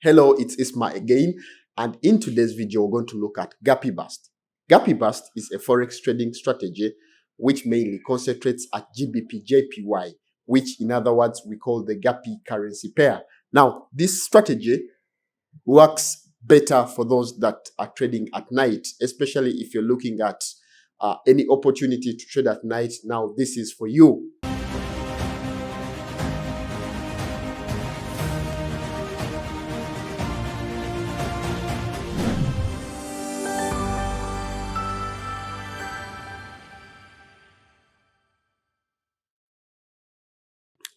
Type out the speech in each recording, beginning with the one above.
Hello, it's Isma again, and in today's video, we're going to look at Guppy Bus. Guppy Bus is a forex trading strategy which mainly concentrates at GBP JPY, which in other words we call the Guppy currency pair. Now, this strategy works better for those that are trading at night, especially if you're looking at any opportunity to trade at night. Now, this is for you.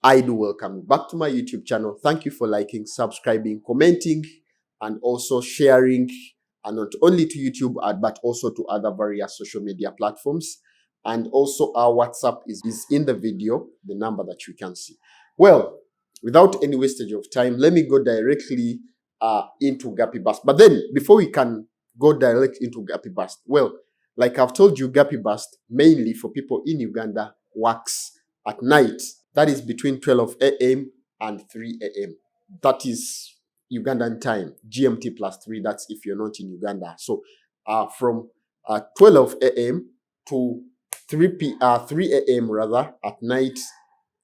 I do welcome you back to my YouTube channel. Thank you for liking, subscribing, commenting, and also sharing, and not only to YouTube, but also to other various social media platforms. And also our WhatsApp is in the video, the number that you can see. Well, without any wastage of time, let me go directly into Guppy Bus. But then, before we can go direct into Guppy Bus, well, like I've told you, Guppy Bus, mainly for people in Uganda, works at night. That is between 12 a.m. and 3 a.m. That is Ugandan time, GMT plus 3. That's if you're not in Uganda. So from 12 a.m. to 3 a.m. rather at night,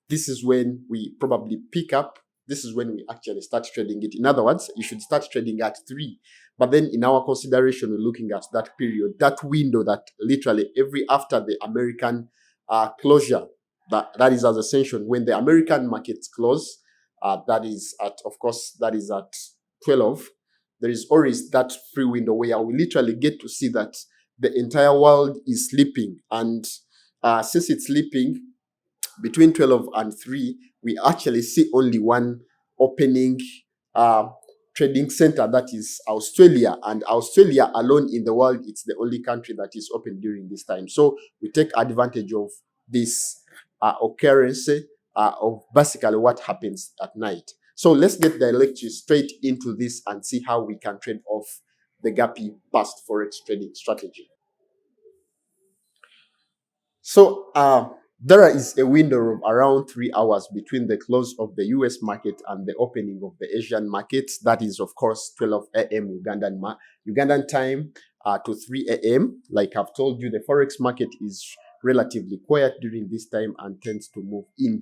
this is when we probably pick up. This is when we actually start trading it. In other words, you should start trading at 3. But then in our consideration, we're looking at that period, that window that literally every after the American closure, that is as ascension, when the American markets close, that is at 12. There is always that free window where we literally get to see that the entire world is sleeping. And since it's sleeping, between 12 and 3, we actually see only one opening trading center, that is Australia. And Australia alone in the world, it's the only country that is open during this time. So we take advantage of this occurrence of basically what happens at night. So let's get directly straight into this and see how we can trade off the Guppy Bus forex trading strategy. So there is a window of around 3 hours between the close of the US market and the opening of the Asian markets. That is, of course, 12 a.m. Ugandan time to 3 a.m. Like I've told you, the forex market is relatively quiet during this time and tends to move in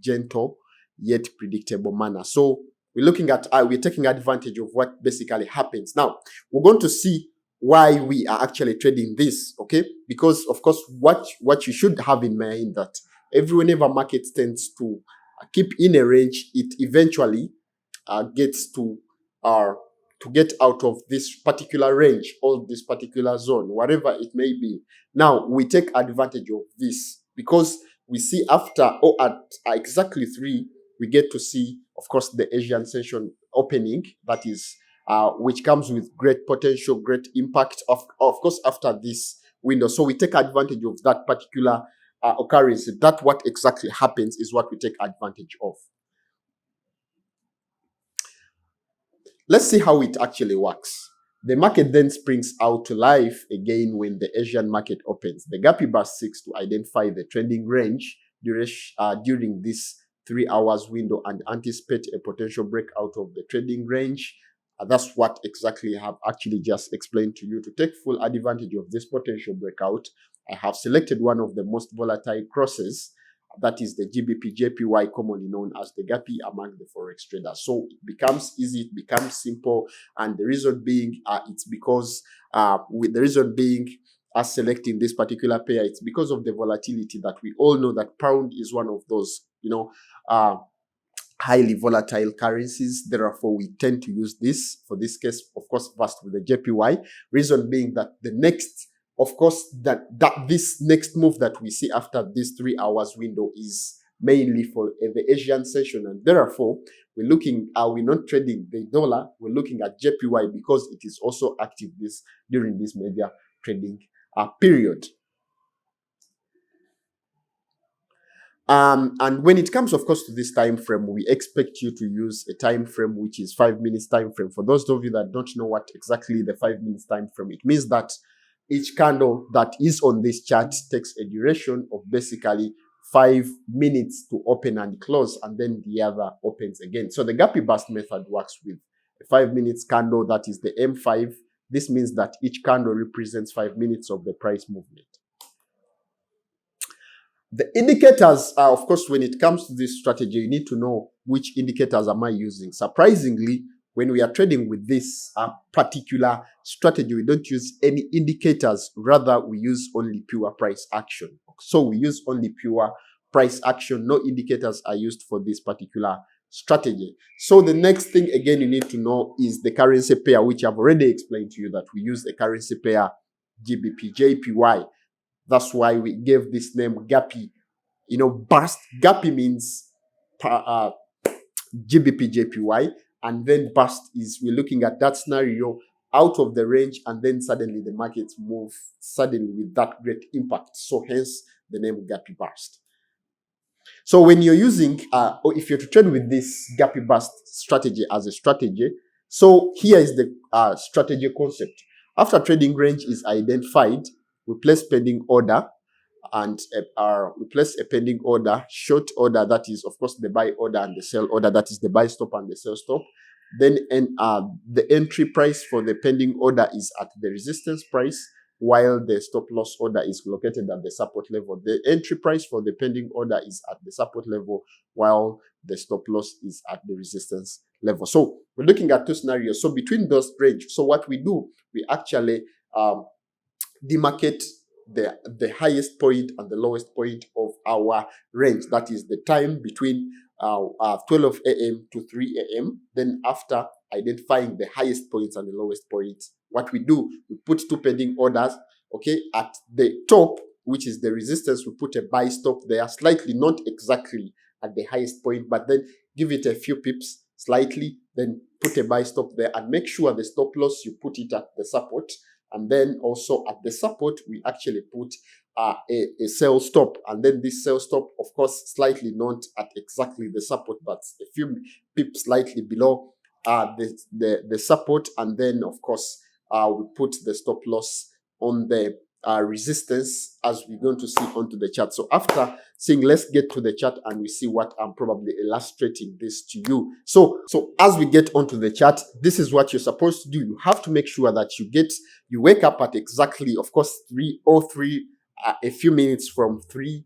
gentle yet predictable manner. So we're taking advantage of what basically happens. Now we're going to see why we are actually trading this, okay? Because of course, what you should have in mind that whenever market tends to keep in a range, it eventually gets to get out of this particular range or this particular zone, whatever it may be. Now, we take advantage of this because we see after or at exactly 3, we get to see, of course, the Asian session opening, that is, which comes with great potential, great impact, of course, after this window. So we take advantage of that particular occurrence. That what exactly happens is what we take advantage of. Let's see how it actually works. The market then springs out to life again when the Asian market opens. The Guppy Bus seeks to identify the trending range during this 3 hours window and anticipate a potential breakout of the trading range. That's what exactly I have actually just explained to you. To take full advantage of this potential breakout, I have selected one of the most volatile crosses. That is the GBP JPY, commonly known as the Guppy among the forex traders. So it becomes easy, it becomes simple, and the reason being, it's because us selecting this particular pair, it's because of the volatility that we all know that pound is one of those, highly volatile currencies. Therefore, we tend to use this for this case, of course, first with the JPY. Reason being that the next, of course, that this next move that we see after this 3 hours window is mainly for the Asian session, and therefore we're not trading the dollar, we're looking at JPY because it is also active during this major trading period. And when it comes, of course, to this time frame, we expect you to use a time frame which is 5 minutes time frame. For those of you that don't know what exactly the 5 minutes time frame, it means that each candle that is on this chart takes a duration of basically 5 minutes to open and close, and then the other opens again. So the Guppy Bus method works with a 5 minutes candle, that is the M5. This means that each candle represents 5 minutes of the price movement. The indicators are, of course, when it comes to this strategy, you need to know which indicators am I using. Surprisingly, when we are trading with this particular strategy, we don't use any indicators. Rather, we use only pure price action. So we use only pure price action. No indicators are used for this particular strategy. So the next thing, again, you need to know is the currency pair, which I've already explained to you that we use the currency pair GBP, JPY. That's why we gave this name Guppy. Burst. Guppy means GBP, JPY. And then burst is we're looking at that scenario out of the range, and then suddenly the markets move suddenly with that great impact. So hence the name Guppy Burst. So when you're using, or if you're to trade with this Guppy Burst strategy as a strategy, so here is the strategy concept. After trading range is identified, we place pending order, and we place a pending order, short order, that is, of course, the buy order, and the sell order, that is the buy stop and the sell stop. Then the entry price for the pending order is at the resistance price, while the stop loss order is located at the support level. The entry price for the pending order is at the support level, while the stop loss is at the resistance level. So we're looking at two scenarios. So between those range, so what we do, we actually demarcate the highest point and the lowest point of our range. That is the time between 12 a.m. to 3 a.m. Then after identifying the highest points and the lowest points, what we do, we put two pending orders, okay, at the top, which is the resistance, we put a buy stop there, slightly, not exactly at the highest point, but then give it a few pips slightly, then put a buy stop there, and make sure the stop loss, you put it at the support. And then also at the support, we actually put a sell stop. And then this sell stop, of course, slightly not at exactly the support, but a few pips slightly below the support. And then, of course, we put the stop loss on the resistance, as we're going to see onto the chart. So after seeing, let's get to the chart and we see what I'm probably illustrating this to you. So as we get onto the chart, this is what you're supposed to do. You have to make sure that you wake up at exactly, of course, 3:03, a few minutes from 3.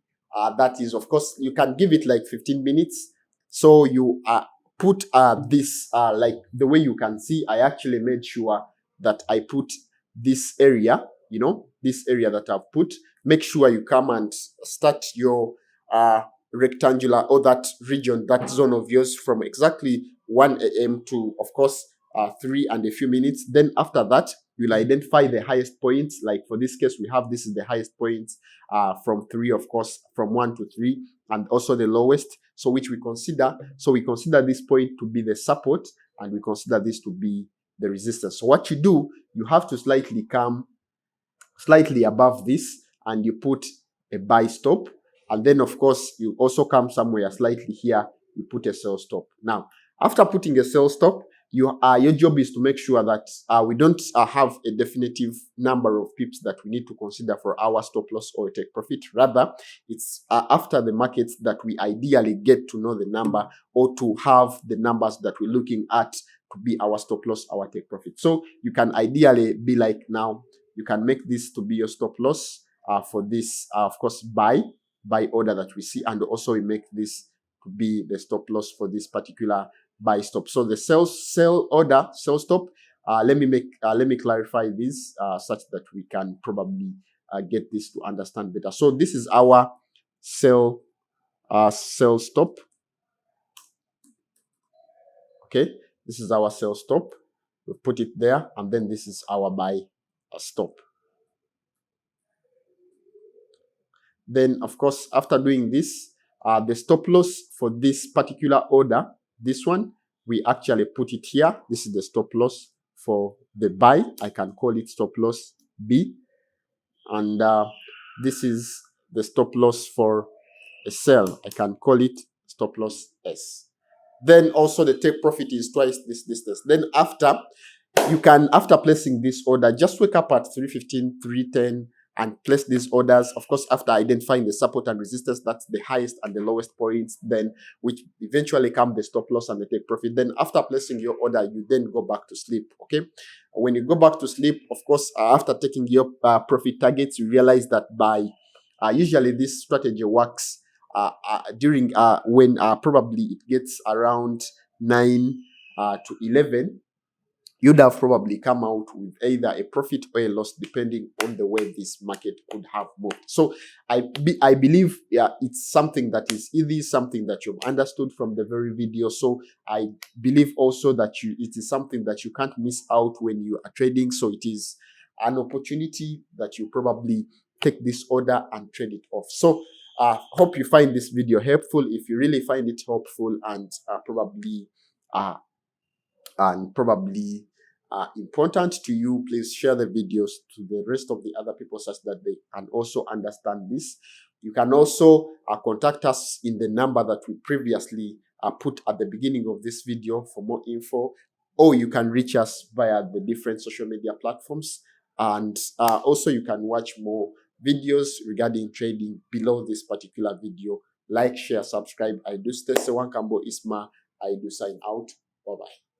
That is, of course, you can give it like 15 minutes. So you put this, like the way you can see, I actually made sure that I put this area, this area that I've put. Make sure you come and start your rectangular, or that region, that zone of yours, from exactly 1 a.m. to, of course, 3 and a few minutes. Then after that, you'll identify the highest points. Like for this case, we have, this is the highest points from 3, of course, from 1 to 3, and also the lowest. So which we consider. So we consider this point to be the support, and we consider this to be the resistance. So what you do, you have to slightly come slightly above this, and you put a buy stop. And then, of course, you also come somewhere slightly here, you put a sell stop. Now, after putting a sell stop, your job is to make sure that we don't have a definitive number of pips that we need to consider for our stop loss or take profit. Rather, it's after the markets that we ideally get to know the number, or to have the numbers that we're looking at to be our stop loss, our take profit. So you can ideally be like, now you can make this to be your stop loss for this, of course, buy order that we see, and also we make this to be the stop loss for this particular buy stop. So the sell stop, let me clarify this such that we can probably get this to understand better. So this is our sell stop. Okay, this is our sell stop. We put it there, and then this is our buy stop. Then, of course, after doing this, the stop loss for this particular order, this one, we actually put it here. This is the stop loss for the buy. I can call it stop loss B. And this is the stop loss for a sell. I can call it stop loss S. Then also the take profit is twice this distance. Then after, you can, after placing this order, just wake up at 3:15, 3:10, and place these orders. Of course, after identifying the support and resistance, that's the highest and the lowest points, then which eventually come the stop loss and the take profit. Then after placing your order, you then go back to sleep. Okay. When you go back to sleep, of course, after taking your profit targets, you realize that by usually this strategy works during when probably it gets around 9 to 11, you'd have probably come out with either a profit or a loss depending on the way this market could have moved. So I believe it's something that is either something that you've understood from the very video. So I believe also that it is something that you can't miss out when you are trading. So it is an opportunity that you probably take this order and trade it off. So hope you find this video helpful. If you really find it helpful and uh, probably important to you, please share the videos to the rest of the other people such that they can also understand this. You can also contact us in the number that we previously put at the beginning of this video for more info, or you can reach us via the different social media platforms. And also you can watch more videos regarding trading below this particular video. Like, share, subscribe. I do stay Sewan Kambo Isma. I do sign out. Bye bye.